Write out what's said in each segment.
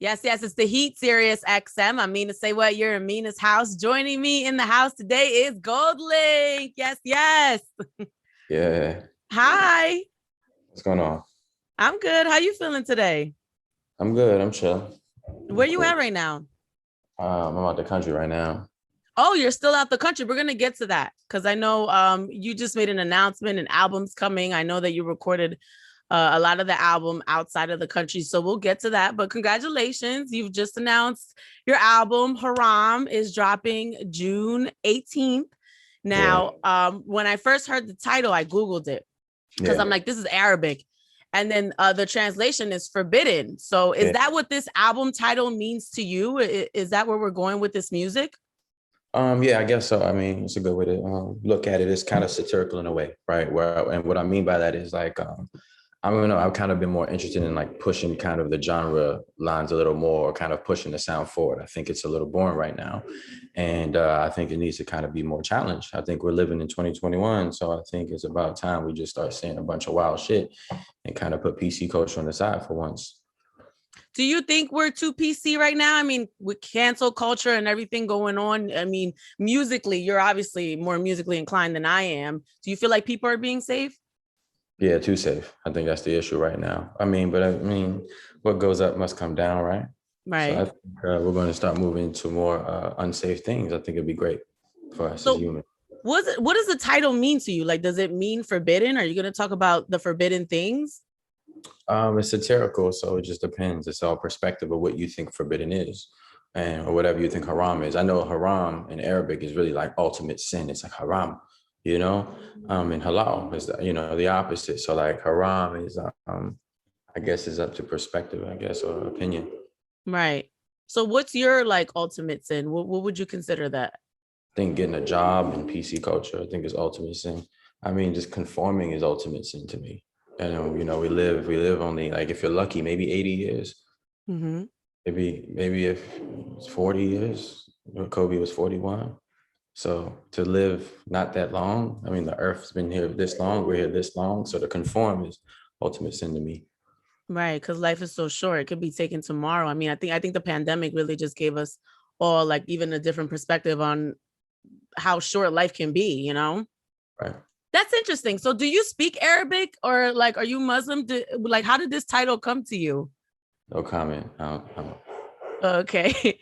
Yes, yes, it's the Heat, SiriusXM. I'm Mina SayWhat. You're in Mina's house. Joining me in the house today is Goldlink. Yes, yes. Yeah. Hi. What's going on? I'm good. How you feeling today? I'm good. I'm chill. Where you Cool. at right now? I'm out the country right now. Oh, you're still out the country. We're gonna get to that because I know you just made an announcement. An album's coming. I know that you recorded a lot of the album outside of the country, so we'll get to that. But congratulations, you've just announced your album. Haram is dropping June 18th. Yeah. Now, when I first heard the title, I Googled it because Yeah. I'm like, this is Arabic. And then the translation is forbidden. So is Yeah. that what this album title means to you? Is that where we're going with this music? Yeah, I guess so. I mean, it's a good way to look at it. It's kind of satirical in a way, right? And what I mean by that is like, I don't know, I've kind of been more interested in like pushing kind of the genre lines a little more, or kind of pushing the sound forward. I think it's a little boring right now. And I think it needs to kind of be more challenged. I think we're living in 2021. So I think it's about time we just start saying a bunch of wild shit and kind of put PC culture on the side for once. Do you think we're too PC right now? I mean, with cancel culture and everything going on, I mean, musically, you're obviously more musically inclined than I am. Do you feel like people are being safe? Yeah, too safe. I think that's the issue right now. But what goes up must come down, right? So I Right. think we're going to start moving to more unsafe things. I think it'd be great for us as So humans. what does the title mean to you? Like, does it mean forbidden? Are you going to talk about the forbidden things? It's satirical, so it just depends. It's all perspective of what you think forbidden is, and or whatever you think haram is. I know haram in Arabic is really like ultimate sin. It's like haram, you know, and halal is the opposite. So like haram is I guess is up to perspective, I guess, or opinion. Right. So what's your like ultimate sin? What would you consider that? I think getting a job in PC culture, I think is ultimate sin. I mean, just conforming is ultimate sin to me. And we live only like if you're lucky, maybe 80 years. Mm-hmm. Maybe if it's 40 years. Kobe was 41. So to live not that long, I mean, the earth's been here this long, we're here this long. So to conform is ultimate sin to me. Right, because life is so short. It could be taken tomorrow. I mean, I think the pandemic really just gave us all like even a different perspective on how short life can be, you know? Right. That's interesting. So do you speak Arabic or like are you Muslim? Like how did this title come to you? No comment. I don't. Okay.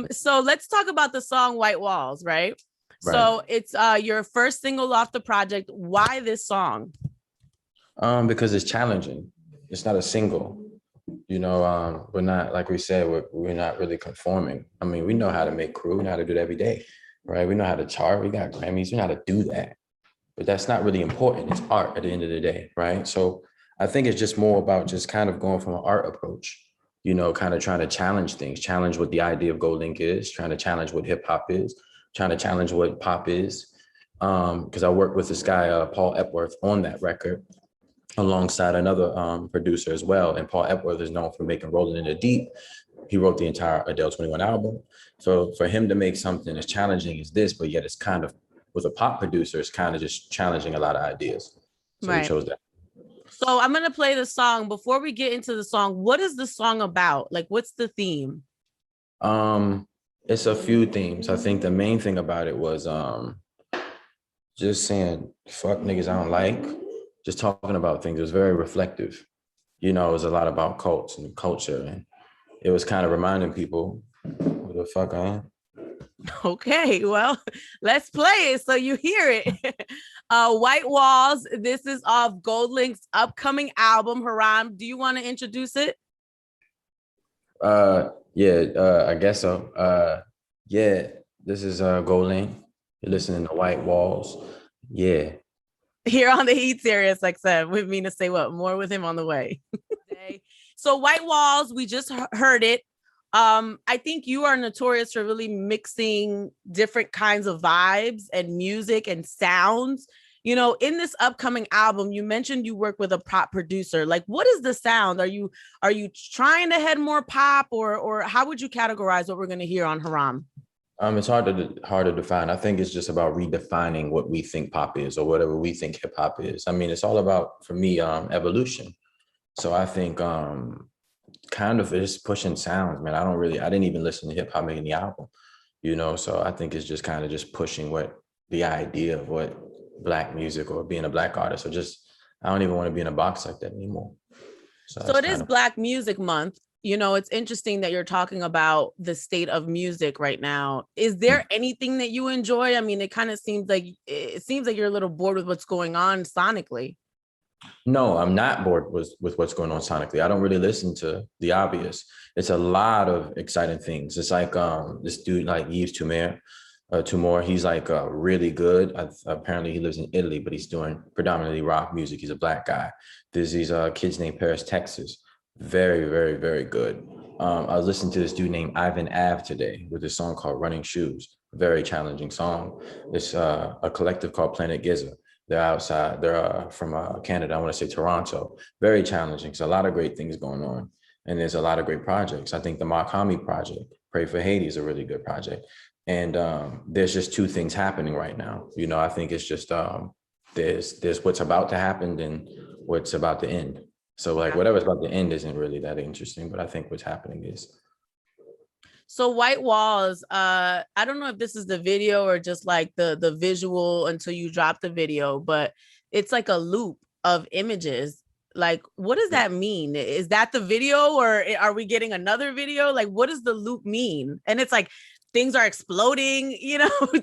So let's talk about the song White Walls, right? Right. So it's your first single off the project. Why this song? Because it's challenging. It's not a single. We're not, like we said, we're not really conforming. I mean, we know how to make crew, we know how to do it every day, right? We know how to chart, we got Grammys, we know how to do that. But that's not really important. It's art at the end of the day, right? So I think it's just more about just kind of going from an art approach, kind of trying to challenge things, challenge what the idea of Goldlink is, trying to challenge what hip hop is, trying to challenge what pop is. Because I worked with this guy, Paul Epworth, on that record alongside another producer as well. And Paul Epworth is known for making Rolling in the Deep. He wrote the entire Adele 21 album. So for him to make something as challenging as this, but yet it's kind of, with a pop producer, it's kind of just challenging a lot of ideas. So we Right. chose that. So I'm gonna play the song. Before we get into the song, what is the song about? Like, what's the theme? It's a few themes. I think the main thing about it was just saying, fuck niggas I don't like, just talking about things. It was very reflective. It was a lot about cults and culture. And it was kind of reminding people who the fuck I am. Okay, well, let's play it so you hear it. White Walls. This is off Goldlink's upcoming album, Haram. Do you want to introduce it? I guess so. Yeah, this is Goldlink. You're listening to White Walls. Yeah. Here on the Heat, SiriusXM with Mina SayWhat. More with him on the way. So White Walls, we just heard it. I think you are notorious for really mixing different kinds of vibes and music and sounds. In this upcoming album, you mentioned you work with a pop producer. Like, what is the sound? Are you trying to head more pop, or how would you categorize what we're going to hear on Haram? It's hard to define. I think it's just about redefining what we think pop is, or whatever we think hip hop is. I mean, it's all about, for me, evolution. So I think kind of just pushing sounds, man. I didn't even listen to hip hop making the album, so I think it's just kind of just pushing what the idea of what Black music or being a Black artist, or just, I don't even want to be in a box like that anymore. So So that's it is kind of, Black Music Month. It's interesting that you're talking about the state of music right now. Is there anything that you enjoy? I mean, it seems like you're a little bored with what's going on sonically. no, I'm not bored with what's going on sonically. I don't really listen to the obvious. It's a lot of exciting things. It's like this dude like Yves Tumor. He's like really good. Apparently he lives in Italy, but he's doing predominantly rock music. He's a Black guy. There's these kids named Paris, Texas. Very, very, very good. I was listening to this dude named Ivan Ave today with a song called Running Shoes. Very challenging song. It's a collective called Planet Giza. They're outside. They're from Canada. I want to say Toronto. Very challenging. So a lot of great things going on. And there's a lot of great projects. I think the Mark Hami project, Pray for Haiti, is a really good project. And there's just two things happening right now. I think it's just there's what's about to happen and what's about to end. So like whatever's about to end isn't really that interesting, but I think what's happening is. So White Walls, I don't know if this is the video or just like the visual until you drop the video, but it's like a loop of images. Like, what does that mean? Is that the video, or are we getting another video? Like, what does the loop mean? And it's like things are exploding,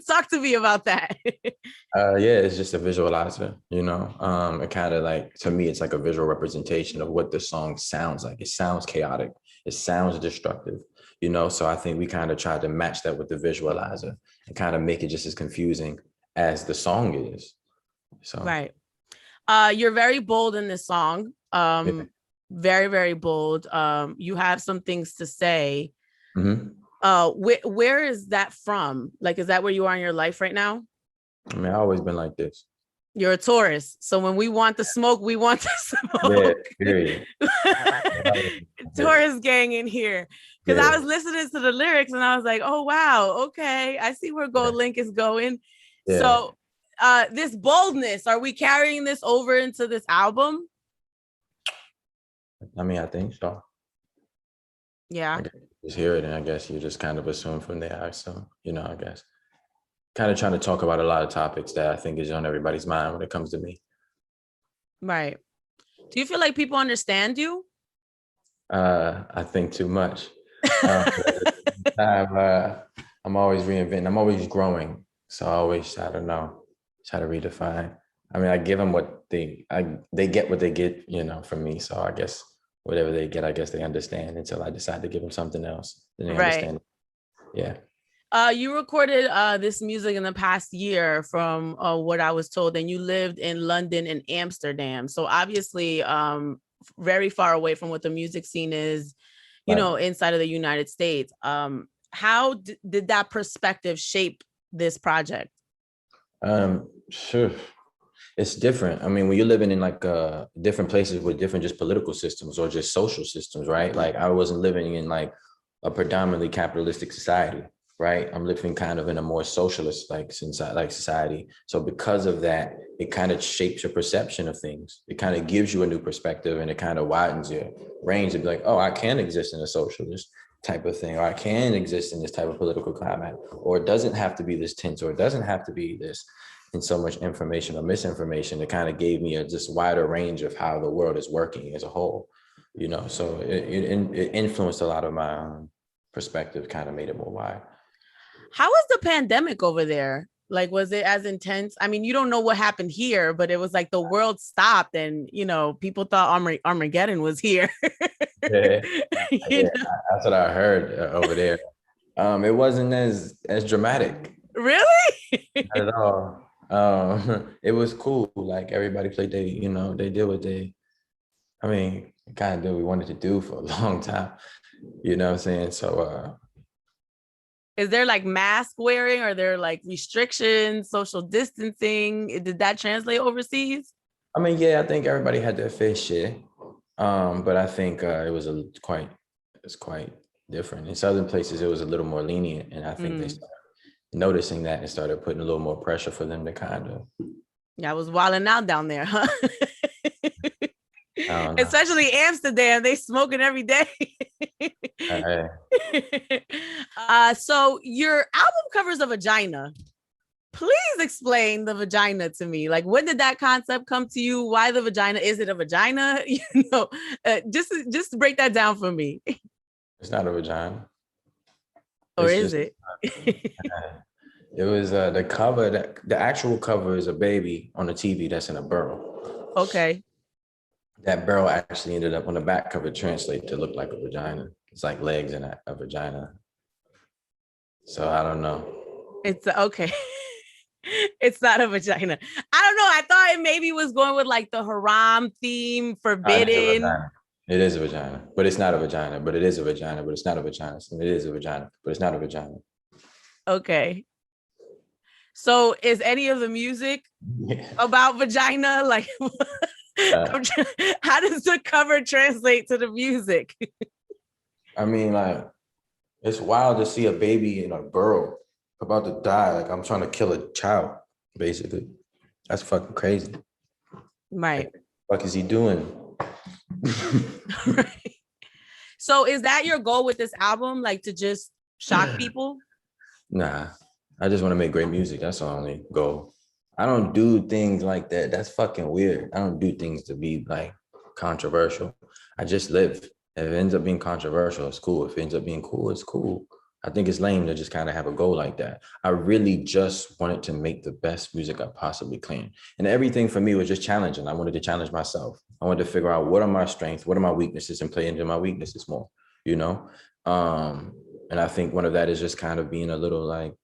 talk to me about that. Yeah, it's just a visualizer, it kind of like, to me, it's like a visual representation of what the song sounds like. It sounds chaotic. It sounds destructive, so I think we kind of tried to match that with the visualizer and kind of make it just as confusing as the song is. So right. You're very bold in this song. Yeah. Very, very bold. You have some things to say. Mm-hmm. Where is that from? Like, is that where you are in your life right now? I mean, I've always been like this. You're a Taurus. So when we want the smoke, we want the smoke. Yeah, period. Taurus gang in here. Because I was listening to the lyrics and I was like, oh, wow. Okay. I see where Goldlink is going. Yeah. So this boldness, are we carrying this over into this album? I mean, I think so. Yeah. Just hear it and I guess you just kind of assume from there. So, I guess kind of trying to talk about a lot of topics that I think is on everybody's mind when it comes to me. Right. Do you feel like people understand you? I think too much. I'm always reinventing. I'm always growing. So I always, I don't know, try to redefine. I mean, I give them what they get what they get, from me. So I guess whatever they get, I guess they understand until I decide to give them something else. Then they understand. Yeah. You recorded this music in the past year from what I was told, and you lived in London and Amsterdam. So obviously very far away from what the music scene is, inside of the United States. How did that perspective shape this project? Sure. It's different. I mean, when you're living in like different places with different just political systems or just social systems, right? Like I wasn't living in like a predominantly capitalistic society. Right. I'm living kind of in a more socialist like society. So because of that, it kind of shapes your perception of things. It kind of gives you a new perspective and it kind of widens your range to be like, oh, I can exist in a socialist type of thing, or I can exist in this type of political climate, or it doesn't have to be this tense, or it doesn't have to be this in so much information or misinformation. It kind of gave me a just wider range of how the world is working as a whole, so it influenced a lot of my perspective, kind of made it more wide. How was the pandemic over there? Like, was it as intense? I mean, you don't know what happened here, but it was like the world stopped and, people thought Armageddon was here. Yeah, that's what I heard over there. It wasn't as dramatic. Really? Not at all. It was cool. Like everybody played they did what they, I mean, kind of did what we wanted to do for a long time. You know what I'm saying? So, is there like mask wearing? Are there like restrictions, social distancing? Did that translate overseas? I mean, yeah, I think everybody had their fair share. But I think it was quite different. In southern places, it was a little more lenient. And I think they started noticing that and started putting a little more pressure for them to kind of. Yeah, I was wilding out down there, huh? Especially Amsterdam, they smoking every day. Hey. So your album covers a vagina. Please explain the vagina to me. Like, when did that concept come to you? Why the vagina? Is it a vagina? Just break that down for me. It's not a vagina. Or It's is just it? it was the cover. The actual cover is a baby on the TV that's in a burrow. Okay. That barrel actually ended up on the back cover translate to look like a vagina. It's like legs and a vagina. So I don't know. It's okay. It's not a vagina. I don't know. I thought it maybe was going with like the Haram theme, It is a forbidden. vagina. It is a vagina, but it's not a vagina. But it is a vagina, but it's not a vagina. So it is a vagina, but it's not a vagina. Okay. So is any of the music Yeah. about vagina? Like, how does the cover translate to the music? I mean, like, it's wild to see a baby in a burrow about to die. Like, I'm trying to kill a child, basically. That's fucking crazy. Right. Like, what the fuck is he doing? Right. So is that your goal with this album? Like, to just shock people? Nah, I just want to make great music. That's the only goal. I don't do things like that. That's fucking weird. I don't do things to be like controversial. I just live. If it ends up being controversial, it's cool. If it ends up being cool, it's cool. I think it's lame to just kind of have a goal like that. I really just wanted to make the best music I possibly can. And everything for me was just challenging. I wanted to challenge myself. I wanted to figure out what are my strengths, what are my weaknesses, and play into my weaknesses more, you know? And I think one of that is just kind of being a little like,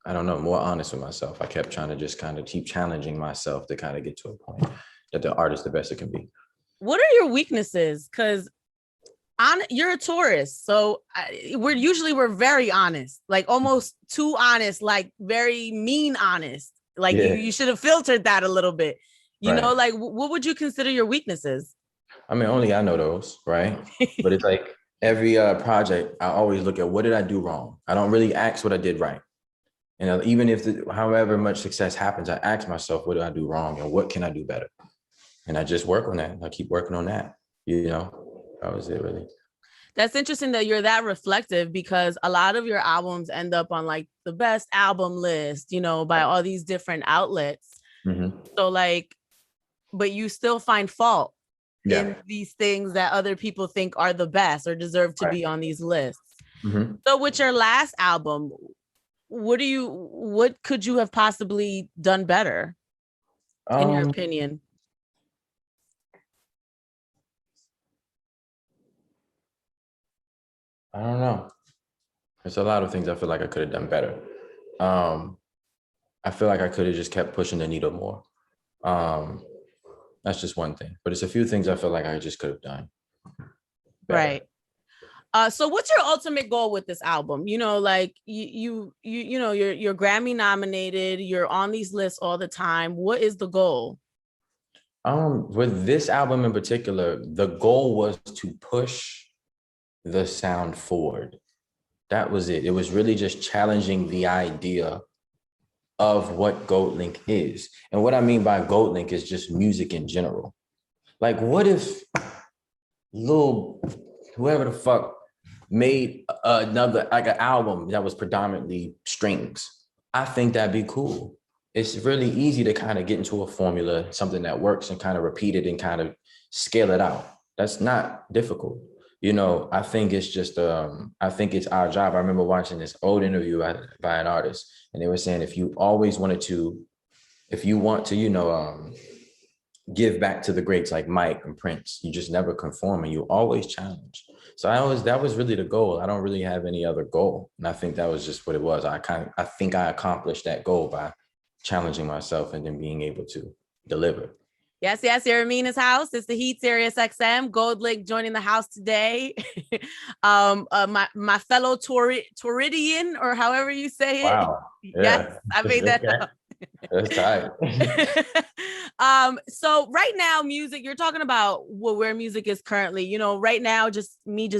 I don't know, more honest with myself. I kept trying to just kind of keep challenging myself to kind of get to a point that the art is the best it can be. What are your weaknesses? Because you're a Taurus, so we're very honest, like almost too honest, like very mean honest. Like Yeah. you should have filtered that a little bit. You Right. know, like what would you consider your weaknesses? I mean, only I know those, right? But it's like every project, I always look at what did I do wrong? I don't really ask what I did right. And even if however much success happens, I ask myself, what did I do wrong and what can I do better? And I just work on that. I keep working on that. You know, that was it really. That's interesting that you're that reflective, because a lot of your albums end up on like the best album list, you know, by all these different outlets. Mm-hmm. So like, but you still find fault Yeah. in these things that other people think are the best or deserve to be on these lists. Mm-hmm. So with your last album, what could you have possibly done better in your opinion? I don't know. There's a lot of things I feel like I could have done better. I feel like I could have just kept pushing the needle more. That's just one thing, but it's a few things I feel like I just could have done better. Right. So what's your ultimate goal with this album? You know, like you know, you're Grammy nominated, you're on these lists all the time. What is the goal? With this album in particular, the goal was to push the sound forward. That was it. It was really just challenging the idea of what Goldlink is. And what I mean by Goldlink is just music in general. Like, what if whoever the fuck made another, like an album that was predominantly strings? I think that'd be cool. It's really easy to kind of get into a formula, something that works, and kind of repeat it and kind of scale it out. That's not difficult. You know, I think it's just, I think it's our job. I remember watching this old interview by an artist, and they were saying, if you want to, you know, give back to the greats like Mike and Prince, you just never conform and you always challenge. So that was really the goal. I don't really have any other goal. And I think that was just what it was. I think I accomplished that goal by challenging myself and then being able to deliver. Yes, you're in Mina's house. It's the Heat, SiriusXM. Goldlink joining the house today. My fellow Tauridian, or however you say it. Wow. Yes, I made that up. That's tight. So right now, music, you're talking about where music is currently, right now, just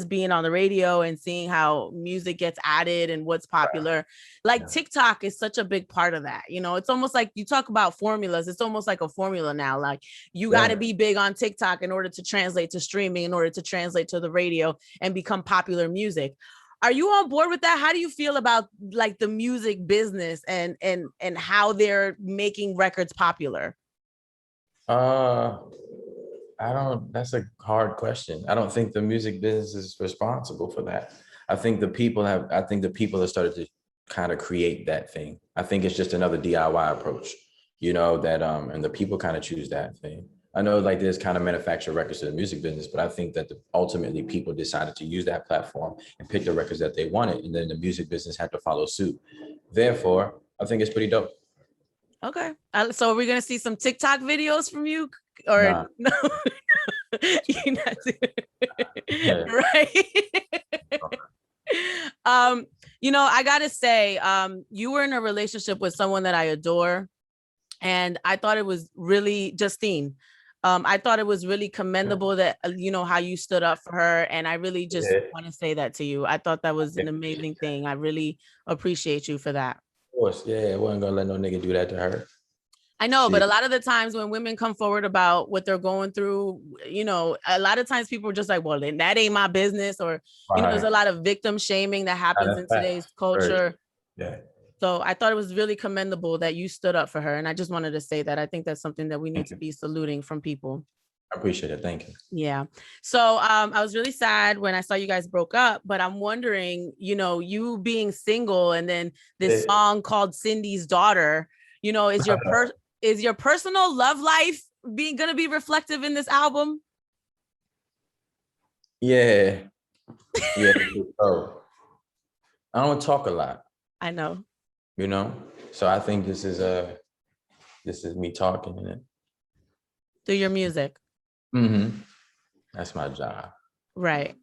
being on the radio and seeing how music gets added and what's popular. Like TikTok is such a big part of that. It's almost like you talk about formulas. It's almost like a formula now. Like you got to be big on TikTok in order to translate to streaming, in order to translate to the radio and become popular music. Are you on board with that? How do you feel about like the music business and how they're making records popular? That's a hard question. I don't think the music business is responsible for that. I think the people have started to kind of create that thing. I think it's just another DIY approach, that, and the people kind of choose that thing. I know like there's kind of manufactured records to the music business, but I think that ultimately people decided to use that platform and pick the records that they wanted. And then the music business had to follow suit. Therefore, I think it's pretty dope. Okay. So are we going to see some TikTok videos from you or no? You're not right. I got to say, you were in a relationship with someone that I adore. And I thought it was really, Justine, I thought it was really commendable that, how you stood up for her. And I really just want to say that to you. I thought that was an amazing thing. I really appreciate you for that. Of course. Yeah. I wasn't going to let no nigga do that to her. I know, but a lot of the times when women come forward about what they're going through, a lot of times people are just like, well, then that ain't my business. Or, there's a lot of victim shaming that happens in today's culture. Yeah. So I thought it was really commendable that you stood up for her. And I just wanted to say that I think that's something that we need to be saluting from people. I appreciate it. Thank you. Yeah. So I was really sad when I saw you guys broke up, but I'm wondering, you being single and then this song called Cindy's Daughter, is your personal love life gonna be reflective in this album? Yeah. Yeah. Oh, I don't talk a lot. I know. So I think this is me talking in it. Through your music. Mm-hmm. That's my job. Right.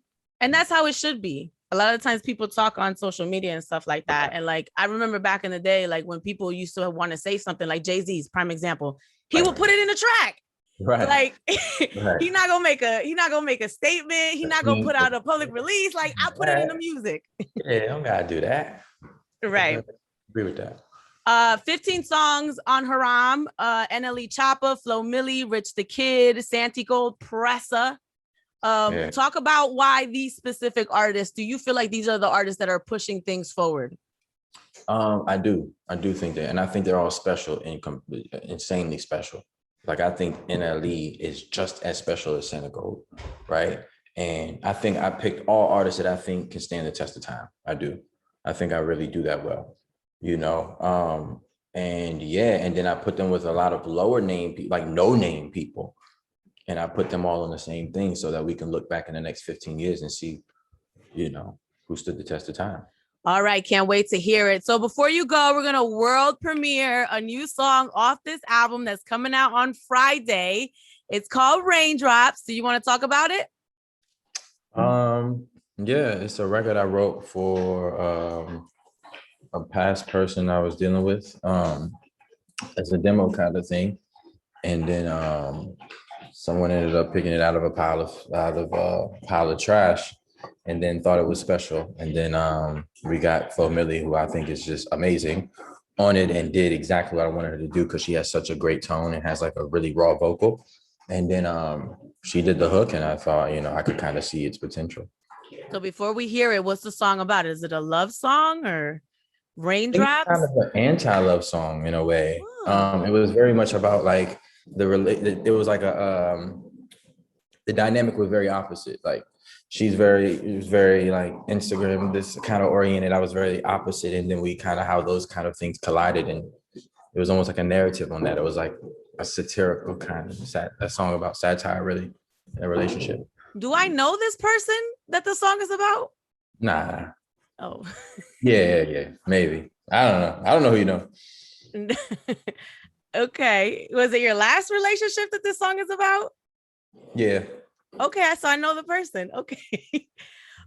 And that's how it should be. A lot of times people talk on social media and stuff like that. And like, I remember back in the day, like when people used to want to say something, like Jay-Z's prime example, he would put it in a track. Right. Like he's not gonna make a statement. He's not gonna put out a public release. Like I put it in the music. Yeah, don't gotta do that. Right. I agree with that. 15 songs on Haram, NLE Choppa, Flo Milli, Rich the Kid, Santi Gold, Pressa. Talk about why these specific artists. Do you feel like these are the artists that are pushing things forward? I do think that, and I think they're all special and insanely special. Like I think NLE is just as special as Santi Gold, right? And I think I picked all artists that I think can stand the test of time. I do. I think I really do that well, and then I put them with a lot of lower name people, like no name people. And I put them all on the same thing so that we can look back in the next 15 years and see, who stood the test of time. All right. Can't wait to hear it. So before you go, we're going to world premiere a new song off this album that's coming out on Friday. It's called Raindrops. Do you want to talk about it? Yeah, it's a record I wrote for a past person I was dealing with as a demo kind of thing. And then someone ended up picking it out of a pile of trash, and then thought it was special. And then we got Flo Milli, who I think is just amazing, on it and did exactly what I wanted her to do because she has such a great tone and has like a really raw vocal. And then she did the hook, and I thought, I could kind of see its potential. So before we hear it, what's the song about? Is it a love song or Raindrops? It's kind of an anti-love song in a way. It was very much about like it was like the dynamic was very opposite. Like it was very like Instagram, this kind of oriented. I was very opposite. And then we kind of how those kind of things collided. And it was almost like a narrative on that. It was like a satirical kind of a song about satire, really, a relationship. Do I know this person that the song is about? Nah. Oh. Yeah, maybe. I don't know. I don't know who you know. Okay. Was it your last relationship that this song is about? Yeah. Okay, so I know the person. Okay.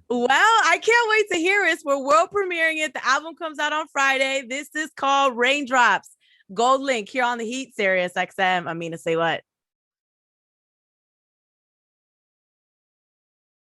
Well, I can't wait to hear it. We're world premiering it. The album comes out on Friday. This is called Raindrops. Goldlink here on the Heat, SiriusXM. Mina Say What.